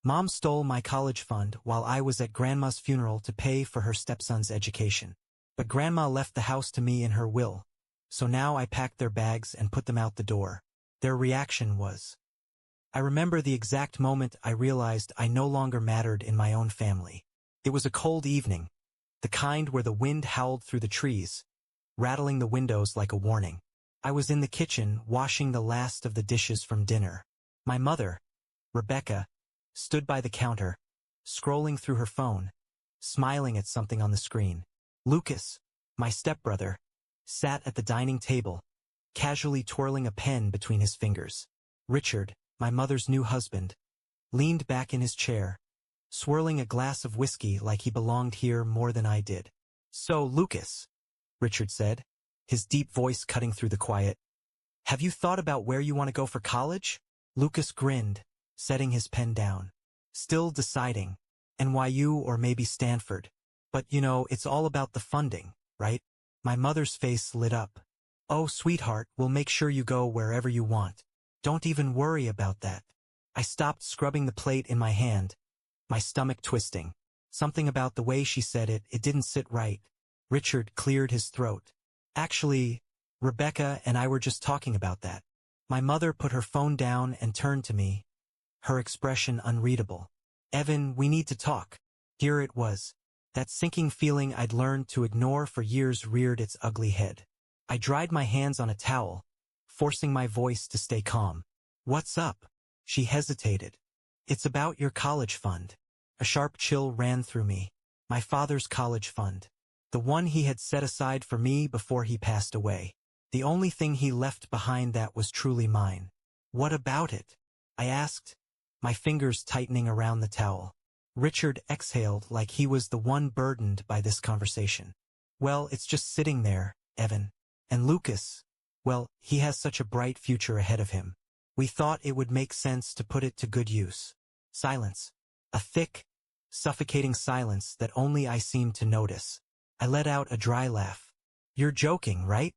Mom stole my college fund while I was at Grandma's funeral to pay for her stepson's education. But Grandma left the house to me in her will, so now I packed their bags and put them out the door. Their reaction was... I remember the exact moment I realized I no longer mattered in my own family. It was a cold evening, the kind where the wind howled through the trees, rattling the windows like a warning. I was in the kitchen washing the last of the dishes from dinner. My mother, Rebecca, stood by the counter, scrolling through her phone, smiling at something on the screen. Lucas, my stepbrother, sat at the dining table, casually twirling a pen between his fingers. Richard, my mother's new husband, leaned back in his chair, swirling a glass of whiskey like he belonged here more than I did. "So, Lucas," Richard said, his deep voice cutting through the quiet, "have you thought about where you want to go for college?" Lucas grinned, setting his pen down. "Still deciding. NYU or maybe Stanford. But it's all about the funding, right?" My mother's face lit up. "Oh, sweetheart, we'll make sure you go wherever you want. Don't even worry about that." I stopped scrubbing the plate in my hand, my stomach twisting. Something about the way she said it didn't sit right. Richard cleared his throat. "Actually, Rebecca and I were just talking about that." My mother put her phone down and turned to me, her expression unreadable. "Evan, we need to talk." Here it was. That sinking feeling I'd learned to ignore for years reared its ugly head. I dried my hands on a towel, forcing my voice to stay calm. "What's up?" She hesitated. "It's about your college fund." A sharp chill ran through me. My father's college fund. The one he had set aside for me before he passed away. The only thing he left behind that was truly mine. "What about it?" I asked, my fingers tightening around the towel. Richard exhaled like he was the one burdened by this conversation. "Well, it's just sitting there, Evan. And Lucas, well, he has such a bright future ahead of him. We thought it would make sense to put it to good use." Silence. A thick, suffocating silence that only I seemed to notice. I let out a dry laugh. "You're joking, right?"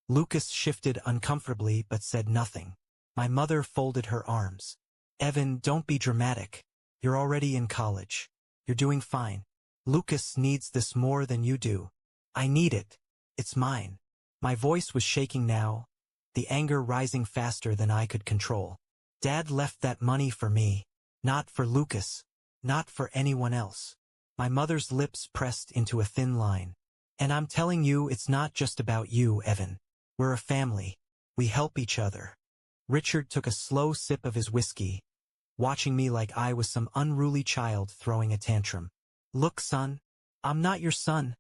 Lucas shifted uncomfortably but said nothing. My mother folded her arms. "Evan, don't be dramatic. You're already in college. You're doing fine. Lucas needs this more than you do." "I need it. It's mine." My voice was shaking now, the anger rising faster than I could control. Dad left that money for me, not for Lucas, not for anyone else. My mother's lips pressed into a thin line. "And I'm telling you, it's not just about you, Evan. We're a family. We help each other." Richard took a slow sip of his whiskey, watching me like I was some unruly child throwing a tantrum. "Look, son, I'm not your son,"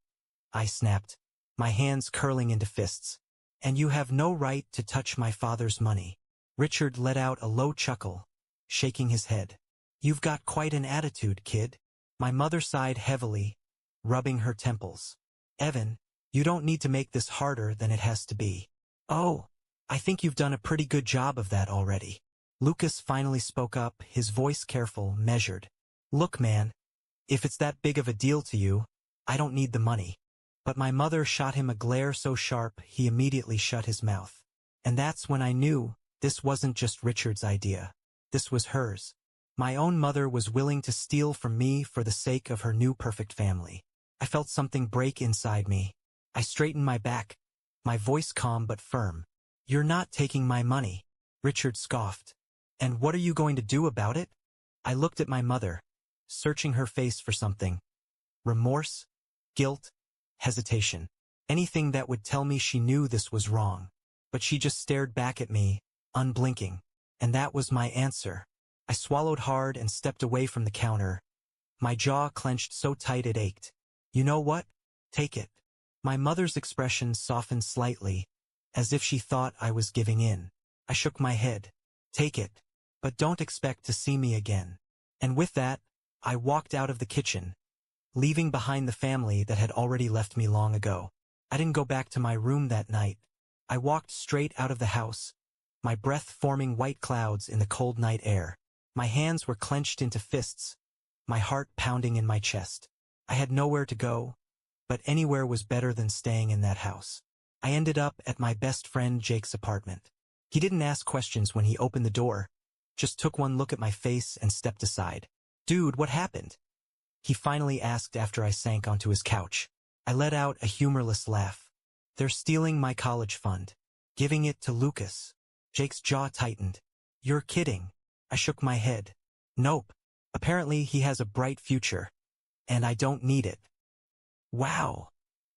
I snapped, my hands curling into fists. "And you have no right to touch my father's money." Richard let out a low chuckle, shaking his head. "You've got quite an attitude, kid." My mother sighed heavily, rubbing her temples. "Evan, you don't need to make this harder than it has to be." "Oh, I think you've done a pretty good job of that already." Lucas finally spoke up, his voice careful, measured. "Look, man, if it's that big of a deal to you, I don't need the money." But my mother shot him a glare so sharp he immediately shut his mouth. And that's when I knew this wasn't just Richard's idea. This was hers. My own mother was willing to steal from me for the sake of her new perfect family. I felt something break inside me. I straightened my back, my voice calm but firm. "You're not taking my money," Richard scoffed. "And what are you going to do about it?" I looked at my mother, searching her face for something. Remorse? Guilt? Hesitation. Anything that would tell me she knew this was wrong. But she just stared back at me, unblinking. And that was my answer. I swallowed hard and stepped away from the counter, my jaw clenched so tight it ached. "You know what? Take it." My mother's expression softened slightly, as if she thought I was giving in. I shook my head. "Take it, but don't expect to see me again." And with that, I walked out of the kitchen, leaving behind the family that had already left me long ago. I didn't go back to my room that night. I walked straight out of the house, my breath forming white clouds in the cold night air. My hands were clenched into fists, my heart pounding in my chest. I had nowhere to go, but anywhere was better than staying in that house. I ended up at my best friend Jake's apartment. He didn't ask questions when he opened the door, just took one look at my face and stepped aside. Dude, what happened? He finally asked after I sank onto his couch. I let out a humorless laugh. They're stealing my college fund. Giving it to Lucas. Jake's jaw tightened. You're kidding. I shook my head. Nope. Apparently he has a bright future. And I don't need it. Wow.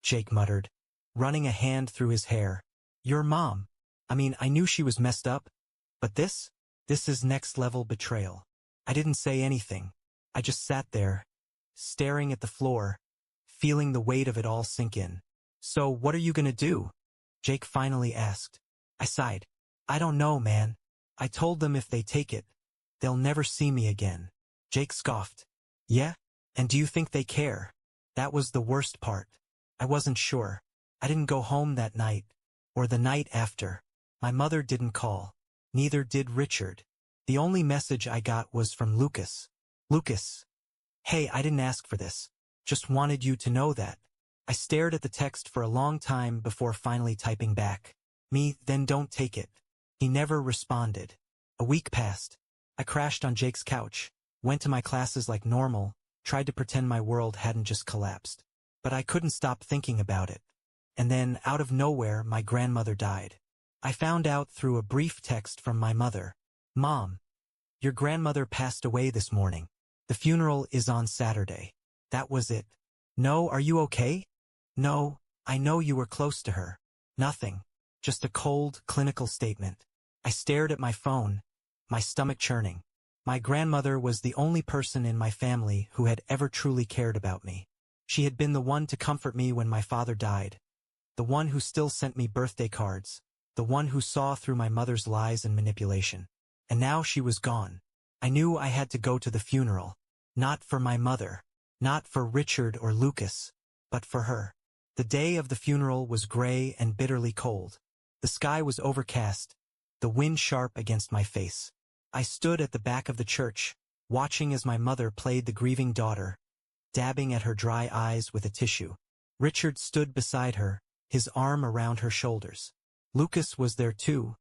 Jake muttered, running a hand through his hair. Your mom. I knew she was messed up. But this? This is next-level betrayal. I didn't say anything. I just sat there, staring at the floor, feeling the weight of it all sink in. So what are you gonna do? Jake finally asked. I sighed. I don't know, man. I told them if they take it, they'll never see me again. Jake scoffed. Yeah? And do you think they care? That was the worst part. I wasn't sure. I didn't go home that night, or the night after. My mother didn't call. Neither did Richard. The only message I got was from Lucas. Lucas. Hey, I didn't ask for this. Just wanted you to know that. I stared at the text for a long time before finally typing back. Me, then don't take it. He never responded. A week passed. I crashed on Jake's couch, went to my classes like normal, tried to pretend my world hadn't just collapsed. But I couldn't stop thinking about it. And then, out of nowhere, my grandmother died. I found out through a brief text from my mother. Mom, your grandmother passed away this morning. The funeral is on Saturday. That was it. No, are you okay? No, I know you were close to her. Nothing. Just a cold, clinical statement. I stared at my phone, my stomach churning. My grandmother was the only person in my family who had ever truly cared about me. She had been the one to comfort me when my father died, the one who still sent me birthday cards, the one who saw through my mother's lies and manipulation. And now she was gone. I knew I had to go to the funeral. Not for my mother, not for Richard or Lucas, but for her. The day of the funeral was gray and bitterly cold. The sky was overcast, the wind sharp against my face. I stood at the back of the church, watching as my mother played the grieving daughter, dabbing at her dry eyes with a tissue. Richard stood beside her, his arm around her shoulders. Lucas was there too,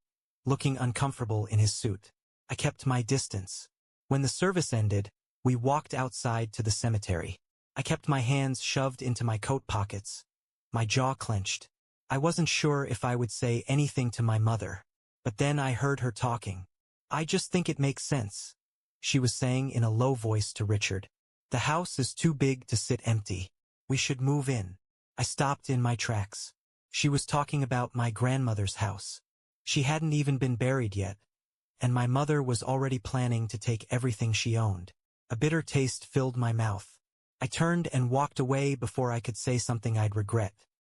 looking uncomfortable in his suit. I kept my distance. When the service ended, we walked outside to the cemetery. I kept my hands shoved into my coat pockets, my jaw clenched. I wasn't sure if I would say anything to my mother. But then I heard her talking. I just think it makes sense, she was saying in a low voice to Richard. The house is too big to sit empty. We should move in. I stopped in my tracks. She was talking about my grandmother's house. She hadn't even been buried yet, and my mother was already planning to take everything she owned. A bitter taste filled my mouth. I turned and walked away before I could say something I'd regret.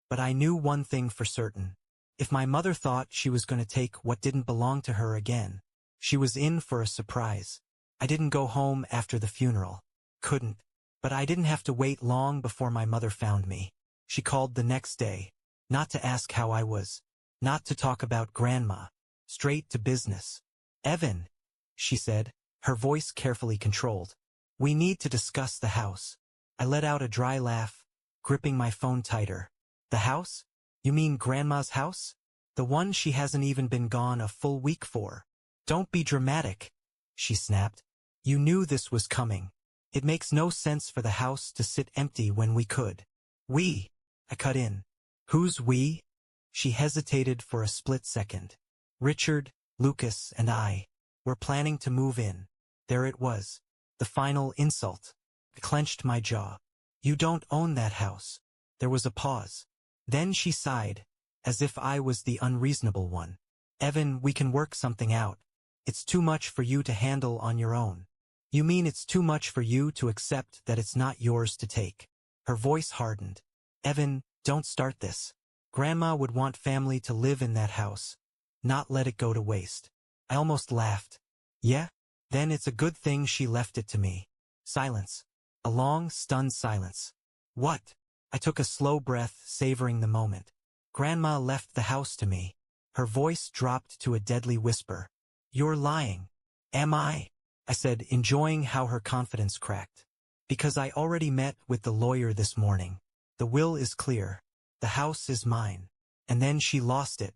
But I knew one thing for certain. If my mother thought she was going to take what didn't belong to her again, she was in for a surprise. I didn't go home after the funeral. Couldn't. But I didn't have to wait long before my mother found me. She called the next day, not to ask how I was, not to talk about Grandma, straight to business. Evan, she said, her voice carefully controlled. We need to discuss the house. I let out a dry laugh, gripping my phone tighter. The house? You mean Grandma's house? The one she hasn't even been gone a full week for. Don't be dramatic, she snapped. You knew this was coming. It makes no sense for the house to sit empty when we could. We, I cut in. Who's we? She hesitated for a split second. Richard, Lucas, and I were planning to move in. There it was. The final insult. I clenched my jaw. You don't own that house. There was a pause. Then she sighed, as if I was the unreasonable one. Evan, we can work something out. It's too much for you to handle on your own. You mean it's too much for you to accept that it's not yours to take? Her voice hardened. Evan, don't start this. Grandma would want family to live in that house, not let it go to waste. I almost laughed. Yeah? Then it's a good thing she left it to me. Silence. A long, stunned silence. What? I took a slow breath, savoring the moment. Grandma left the house to me. Her voice dropped to a deadly whisper. You're lying. Am I? I said, enjoying how her confidence cracked. Because I already met with the lawyer this morning. The will is clear. The house is mine. And then she lost it.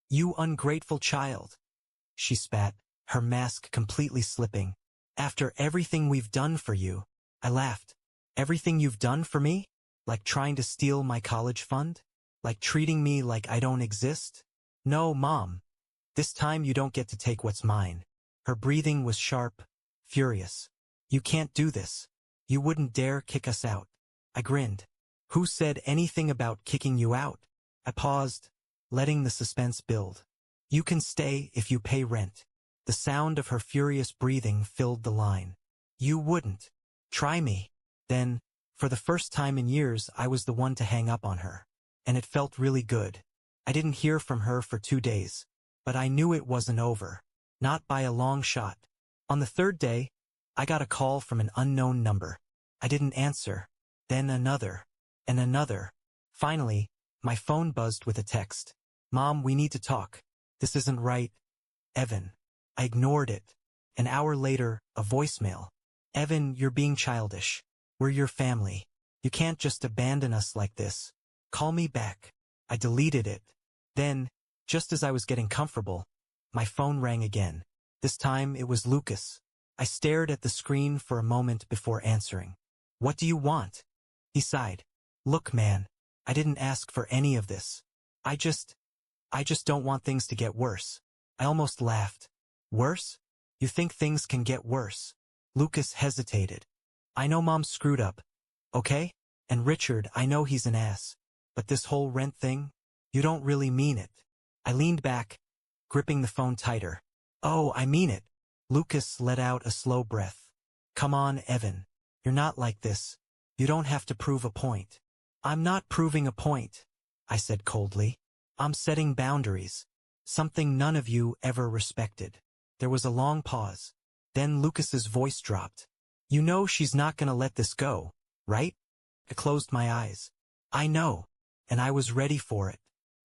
You ungrateful child. She spat, her mask completely slipping. After everything we've done for you. I laughed. Everything you've done for me? Like trying to steal my college fund? Like treating me like I don't exist? No, Mom. This time you don't get to take what's mine. Her breathing was sharp, furious. You can't do this. You wouldn't dare kick us out. I grinned. Who said anything about kicking you out? I paused, letting the suspense build. You can stay if you pay rent. The sound of her furious breathing filled the line. You wouldn't. Try me. Then, for the first time in years, I was the one to hang up on her. And it felt really good. I didn't hear from her for 2 days. But I knew it wasn't over. Not by a long shot. On the third day, I got a call from an unknown number. I didn't answer. Then another. And another. Finally, my phone buzzed with a text. Mom, we need to talk. This isn't right. Evan. I ignored it. An hour later, a voicemail. Evan, you're being childish. We're your family. You can't just abandon us like this. Call me back. I deleted it. Then, just as I was getting comfortable, my phone rang again. This time it was Lucas. I stared at the screen for a moment before answering. What do you want? He sighed. Look, man, I didn't ask for any of this. I just don't want things to get worse. I almost laughed. Worse? You think things can get worse? Lucas hesitated. I know Mom screwed up. Okay? And Richard, I know he's an ass. But this whole rent thing? You don't really mean it. I leaned back, gripping the phone tighter. Oh, I mean it. Lucas let out a slow breath. Come on, Evan. You're not like this. You don't have to prove a point. I'm not proving a point, I said coldly. I'm setting boundaries. Something none of you ever respected. There was a long pause. Then Lucas's voice dropped. You know she's not gonna let this go, right? I closed my eyes. I know. And I was ready for it.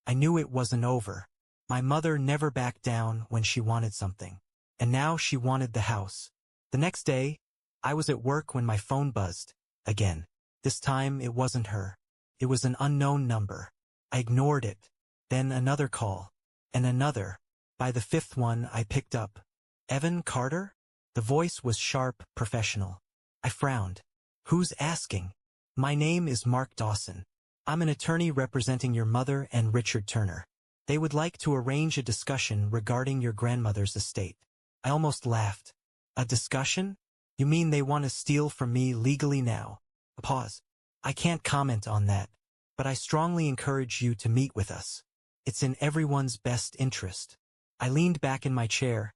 I knew it wasn't over. My mother never backed down when she wanted something. And now she wanted the house. The next day, I was at work when my phone buzzed. Again. This time it wasn't her. It was an unknown number. I ignored it. Then another call. And another. By the fifth one, I picked up. Evan Carter? The voice was sharp, professional. I frowned. Who's asking? My name is Mark Dawson. I'm an attorney representing your mother and Richard Turner. They would like to arrange a discussion regarding your grandmother's estate. I almost laughed. A discussion? You mean they want to steal from me legally now? A pause. I can't comment on that, but I strongly encourage you to meet with us. It's in everyone's best interest. I leaned back in my chair,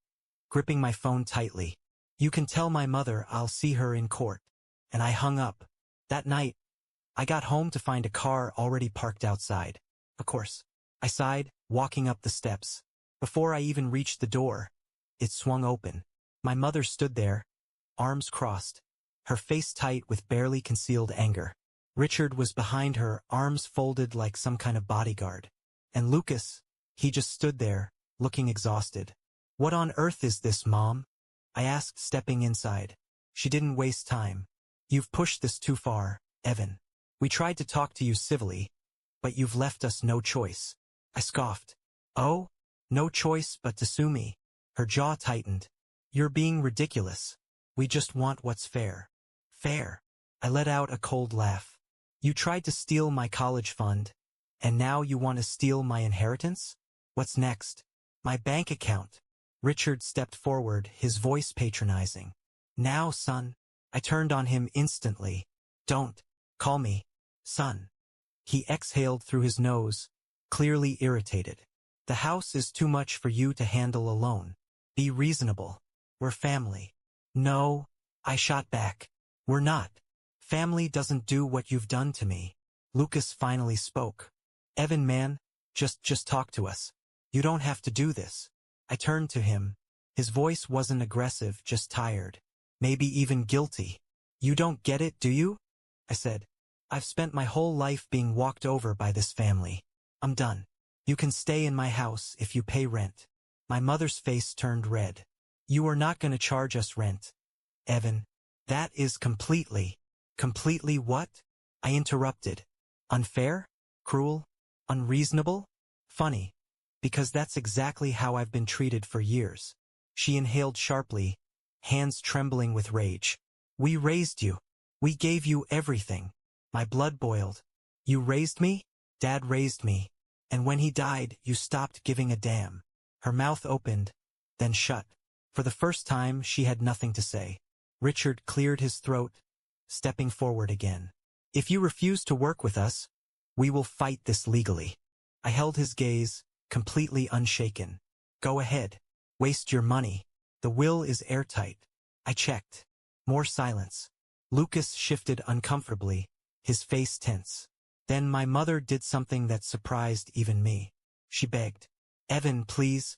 gripping my phone tightly. You can tell my mother I'll see her in court. And I hung up. That night, I got home to find a car already parked outside. Of course. I sighed, walking up the steps. Before I even reached the door, it swung open. My mother stood there, arms crossed, her face tight with barely concealed anger. Richard was behind her, arms folded like some kind of bodyguard. And Lucas, he just stood there, looking exhausted. What on earth is this, Mom? I asked, stepping inside. She didn't waste time. You've pushed this too far, Evan. We tried to talk to you civilly, but you've left us no choice. I scoffed. Oh? No choice but to sue me. Her jaw tightened. You're being ridiculous. We just want what's fair. Fair. I let out a cold laugh. You tried to steal my college fund, and now you want to steal my inheritance? What's next? My bank account. Richard stepped forward, his voice patronizing. Now, son. I turned on him instantly. Don't call me son. He exhaled through his nose, clearly irritated. The house is too much for you to handle alone. Be reasonable. We're family. No, I shot back. We're not. Family doesn't do what you've done to me. Lucas finally spoke. Evan, man, just talk to us. You don't have to do this. I turned to him. His voice wasn't aggressive, just tired. Maybe even guilty. You don't get it, do you? I said. I've spent my whole life being walked over by this family. I'm done. You can stay in my house if you pay rent. My mother's face turned red. You are not going to charge us rent. Evan, that is completely what? I interrupted. Unfair? Cruel? Unreasonable? Funny. Because that's exactly how I've been treated for years. She inhaled sharply, hands trembling with rage. We raised you. We gave you everything. My blood boiled. You raised me? Dad raised me. And when he died, you stopped giving a damn. Her mouth opened, then shut. For the first time, she had nothing to say. Richard cleared his throat, stepping forward again. If you refuse to work with us, we will fight this legally. I held his gaze, completely unshaken. Go ahead. Waste your money. The will is airtight. I checked. More silence. Lucas shifted uncomfortably, his face tense. Then my mother did something that surprised even me. She begged. Evan, please.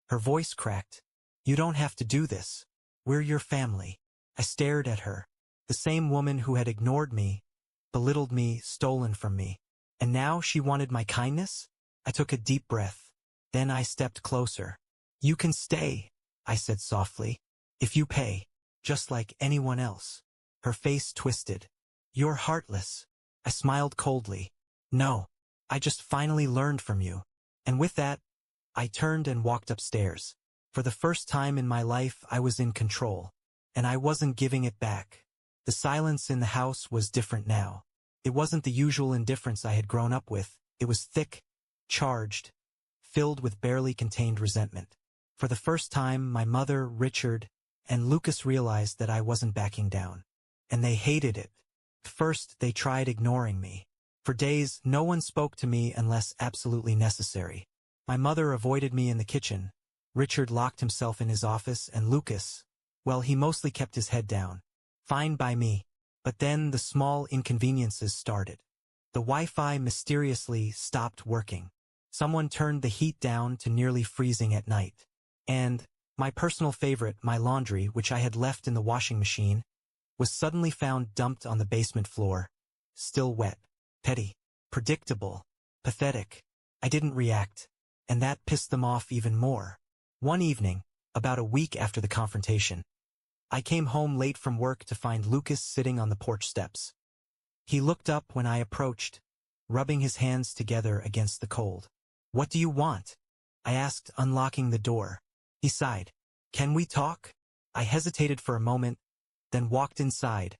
Her voice cracked. You don't have to do this. We're your family. I stared at her. The same woman who had ignored me, belittled me, stolen from me. And now she wanted my kindness? I took a deep breath. Then I stepped closer. You can stay, I said softly. If you pay, just like anyone else. Her face twisted. You're heartless. I smiled coldly. No, I just finally learned from you. And with that, I turned and walked upstairs. For the first time in my life, I was in control. And I wasn't giving it back. The silence in the house was different now. It wasn't the usual indifference I had grown up with. It was thick, charged, filled with barely contained resentment. For the first time, my mother, Richard, and Lucas realized that I wasn't backing down. And they hated it. First, they tried ignoring me. For days, no one spoke to me unless absolutely necessary. My mother avoided me in the kitchen. Richard locked himself in his office, and Lucas, well, he mostly kept his head down. Fine by me. But then the small inconveniences started. The Wi-Fi mysteriously stopped working. Someone turned the heat down to nearly freezing at night. And my personal favorite, my laundry, which I had left in the washing machine, was suddenly found dumped on the basement floor. Still wet. Petty. Predictable. Pathetic. I didn't react. And that pissed them off even more. One evening, about a week after the confrontation, I came home late from work to find Lucas sitting on the porch steps. He looked up when I approached, rubbing his hands together against the cold. What do you want? I asked, unlocking the door. He sighed. Can we talk? I hesitated for a moment, then walked inside,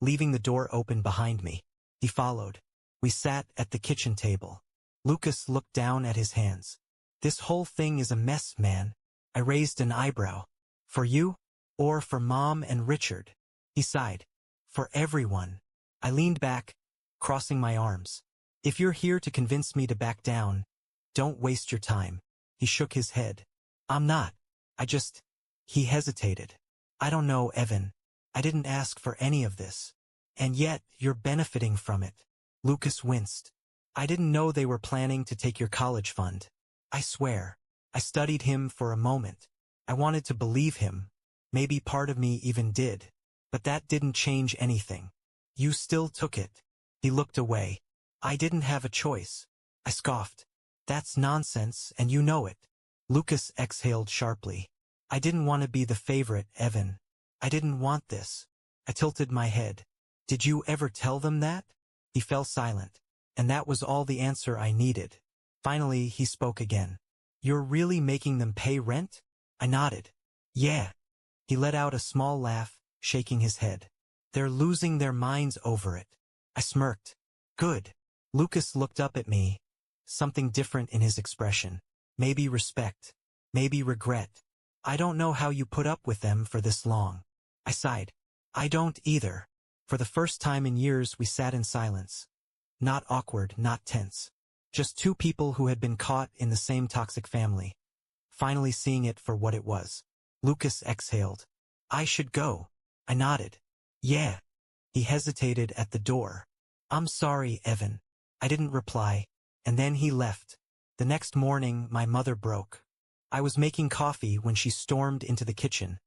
leaving the door open behind me. He followed. We sat at the kitchen table. Lucas looked down at his hands. This whole thing is a mess, man. I raised an eyebrow. For you? Or for Mom and Richard? He sighed. For everyone. I leaned back, crossing my arms. If you're here to convince me to back down, don't waste your time. He shook his head. I'm not. He hesitated. I don't know, Evan. I didn't ask for any of this. And yet, you're benefiting from it. Lucas winced. I didn't know they were planning to take your college fund. I swear. I studied him for a moment. I wanted to believe him. Maybe part of me even did. But that didn't change anything. You still took it. He looked away. I didn't have a choice. I scoffed. That's nonsense, and you know it. Lucas exhaled sharply. I didn't want to be the favorite, Evan. I didn't want this. I tilted my head. Did you ever tell them that? He fell silent. And that was all the answer I needed. Finally, he spoke again. You're really making them pay rent? I nodded. Yeah. He let out a small laugh, shaking his head. They're losing their minds over it. I smirked. Good. Lucas looked up at me, something different in his expression. Maybe respect. Maybe regret. I don't know how you put up with them for this long. I sighed. I don't either. For the first time in years, we sat in silence. Not awkward, not tense. Just two people who had been caught in the same toxic family. Finally seeing it for what it was. Lucas exhaled. I should go. I nodded. Yeah. He hesitated at the door. I'm sorry, Evan. I didn't reply. And then he left. The next morning, my mother broke. I was making coffee when she stormed into the kitchen,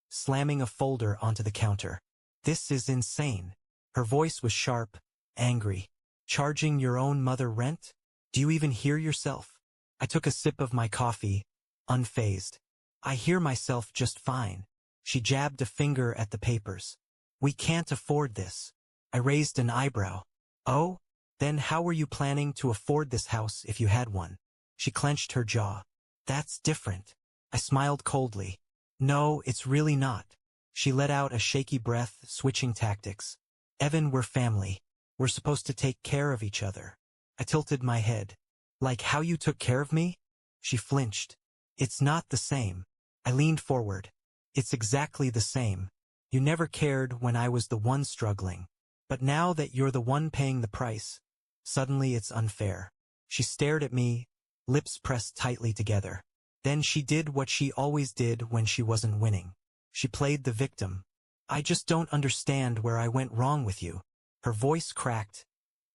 slamming a folder onto the counter. This is insane. Her voice was sharp, angry. Charging your own mother rent? Do you even hear yourself? I took a sip of my coffee, unfazed. I hear myself just fine. She jabbed a finger at the papers. We can't afford this. I raised an eyebrow. Oh? Then how were you planning to afford this house if you had one? She clenched her jaw. That's different. I smiled coldly. No, it's really not. She let out a shaky breath, switching tactics. Evan, we're family. We're supposed to take care of each other. I tilted my head. Like how you took care of me? She flinched. It's not the same. I leaned forward. It's exactly the same. You never cared when I was the one struggling. But now that you're the one paying the price, suddenly it's unfair. She stared at me, lips pressed tightly together. Then she did what she always did when she wasn't winning. She played the victim. I just don't understand where I went wrong with you. Her voice cracked,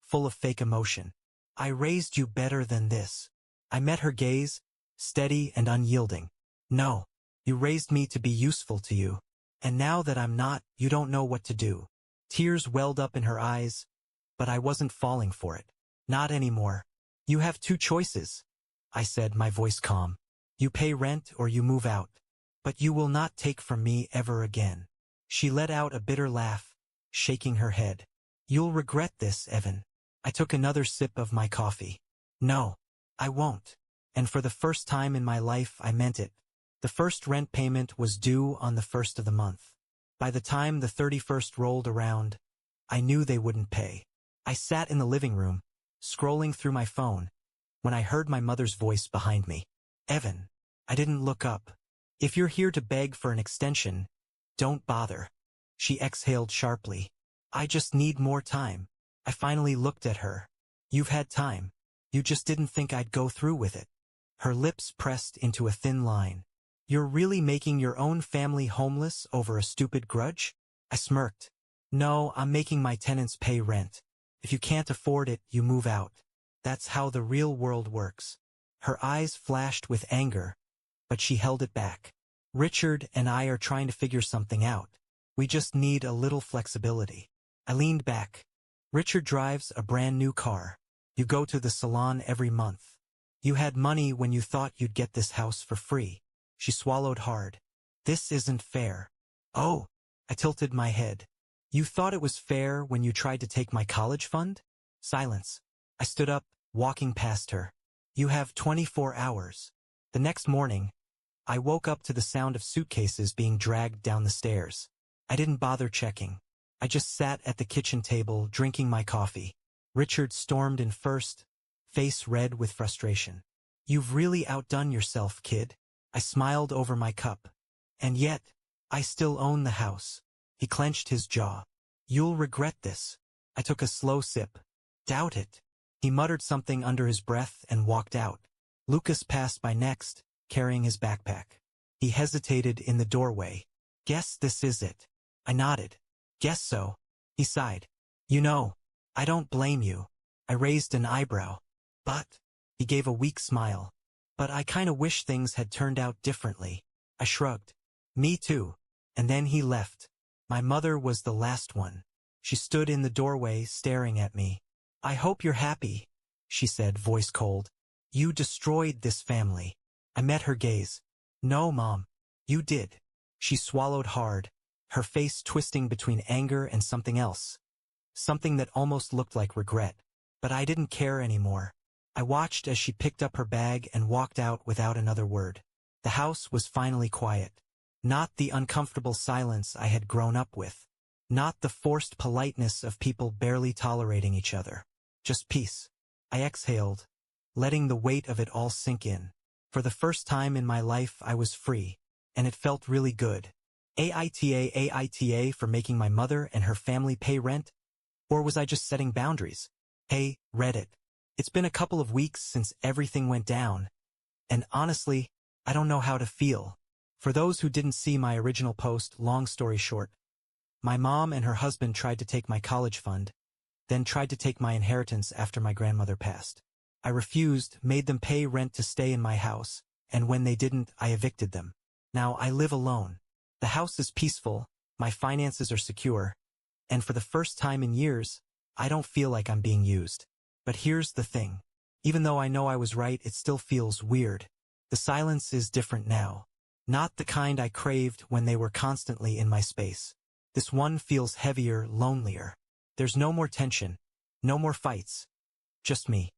full of fake emotion. I raised you better than this. I met her gaze, steady and unyielding. No, you raised me to be useful to you. And now that I'm not, you don't know what to do. Tears welled up in her eyes, but I wasn't falling for it. Not anymore. You have two choices, I said, my voice calm. You pay rent or you move out. But you will not take from me ever again. She let out a bitter laugh, shaking her head. You'll regret this, Evan. I took another sip of my coffee. No, I won't. And for the first time in my life, I meant it. The first rent payment was due on the 1st of the month. By the time the 31st rolled around, I knew they wouldn't pay. I sat in the living room, scrolling through my phone, when I heard my mother's voice behind me. Evan. I didn't look up. If you're here to beg for an extension, don't bother. She exhaled sharply. I just need more time. I finally looked at her. You've had time. You just didn't think I'd go through with it. Her lips pressed into a thin line. You're really making your own family homeless over a stupid grudge? I smirked. No, I'm making my tenants pay rent. If you can't afford it, you move out. That's how the real world works. Her eyes flashed with anger, but she held it back. Richard and I are trying to figure something out. We just need a little flexibility. I leaned back. Richard drives a brand new car. You go to the salon every month. You had money when you thought you'd get this house for free. She swallowed hard. This isn't fair. Oh, I tilted my head. You thought it was fair when you tried to take my college fund? Silence. I stood up, walking past her. You have 24 hours. The next morning, I woke up to the sound of suitcases being dragged down the stairs. I didn't bother checking. I just sat at the kitchen table, drinking my coffee. Richard stormed in first, face red with frustration. You've really outdone yourself, kid. I smiled over my cup. And yet, I still own the house. He clenched his jaw. You'll regret this. I took a slow sip. Doubt it. He muttered something under his breath and walked out. Lucas passed by next, carrying his backpack. He hesitated in the doorway. Guess this is it. I nodded. Guess so. He sighed. You know, I don't blame you. I raised an eyebrow. But, he gave a weak smile. But I kinda wish things had turned out differently. I shrugged. Me too. And then he left. My mother was the last one. She stood in the doorway staring at me. I hope you're happy, she said, voice cold. You destroyed this family. I met her gaze. No, Mom. You did. She swallowed hard, her face twisting between anger and something else. Something that almost looked like regret. But I didn't care anymore. I watched as she picked up her bag and walked out without another word. The house was finally quiet. Not the uncomfortable silence I had grown up with. Not the forced politeness of people barely tolerating each other. Just peace. I exhaled, letting the weight of it all sink in. For the first time in my life I was free, and it felt really good. AITA for making my mother and her family pay rent? Or was I just setting boundaries? Hey, Reddit. It's been a couple of weeks since everything went down. And honestly, I don't know how to feel. For those who didn't see my original post, long story short, my mom and her husband tried to take my college fund, then tried to take my inheritance after my grandmother passed. I refused, made them pay rent to stay in my house, and when they didn't, I evicted them. Now I live alone. The house is peaceful, my finances are secure, and for the first time in years, I don't feel like I'm being used. But here's the thing. Even though I know I was right, it still feels weird. The silence is different now. Not the kind I craved when they were constantly in my space. This one feels heavier, lonelier. There's no more tension, no more fights. Just me.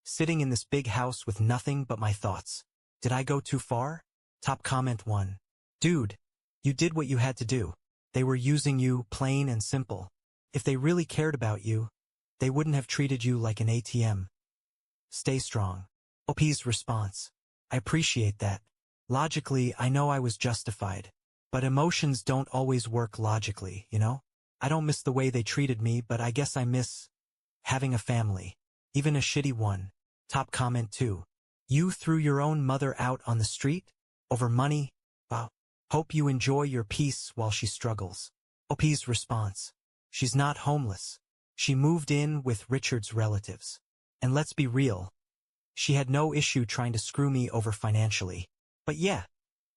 Sitting in this big house with nothing but my thoughts. Did I go too far? Top comment 1. Dude, you did what you had to do. They were using you, plain and simple. If they really cared about you, they wouldn't have treated you like an ATM. Stay strong. OP's response. I appreciate that. Logically, I know I was justified. But emotions don't always work logically, you know? I don't miss the way they treated me, but I guess I miss having a family. Even a shitty one. Top comment 2. You threw your own mother out on the street? Over money? Wow. Hope you enjoy your peace while she struggles. OP's response. She's not homeless. She moved in with Richard's relatives. And let's be real. She had no issue trying to screw me over financially. But yeah,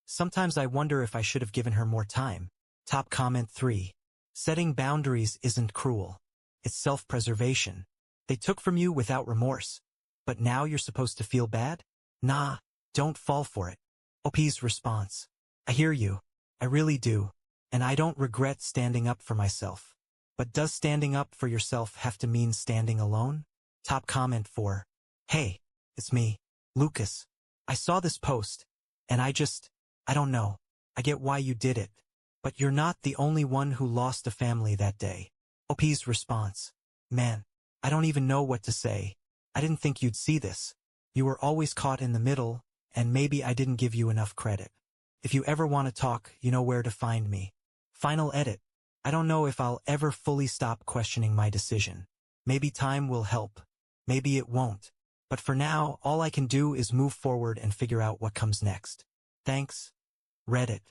sometimes I wonder if I should have given her more time. Top comment 3. Setting boundaries isn't cruel. It's self-preservation. They took from you without remorse. But now you're supposed to feel bad? Nah, don't fall for it. OP's response. I hear you. I really do. And I don't regret standing up for myself. But does standing up for yourself have to mean standing alone? Top comment 4. Hey, it's me, Lucas. I saw this post, and I don't know. I get why you did it. But you're not the only one who lost a family that day. OP's response. Man, I don't even know what to say. I didn't think you'd see this. You were always caught in the middle, and maybe I didn't give you enough credit. If you ever want to talk, you know where to find me. Final edit. I don't know if I'll ever fully stop questioning my decision. Maybe time will help. Maybe it won't. But for now, all I can do is move forward and figure out what comes next. Thanks, Reddit.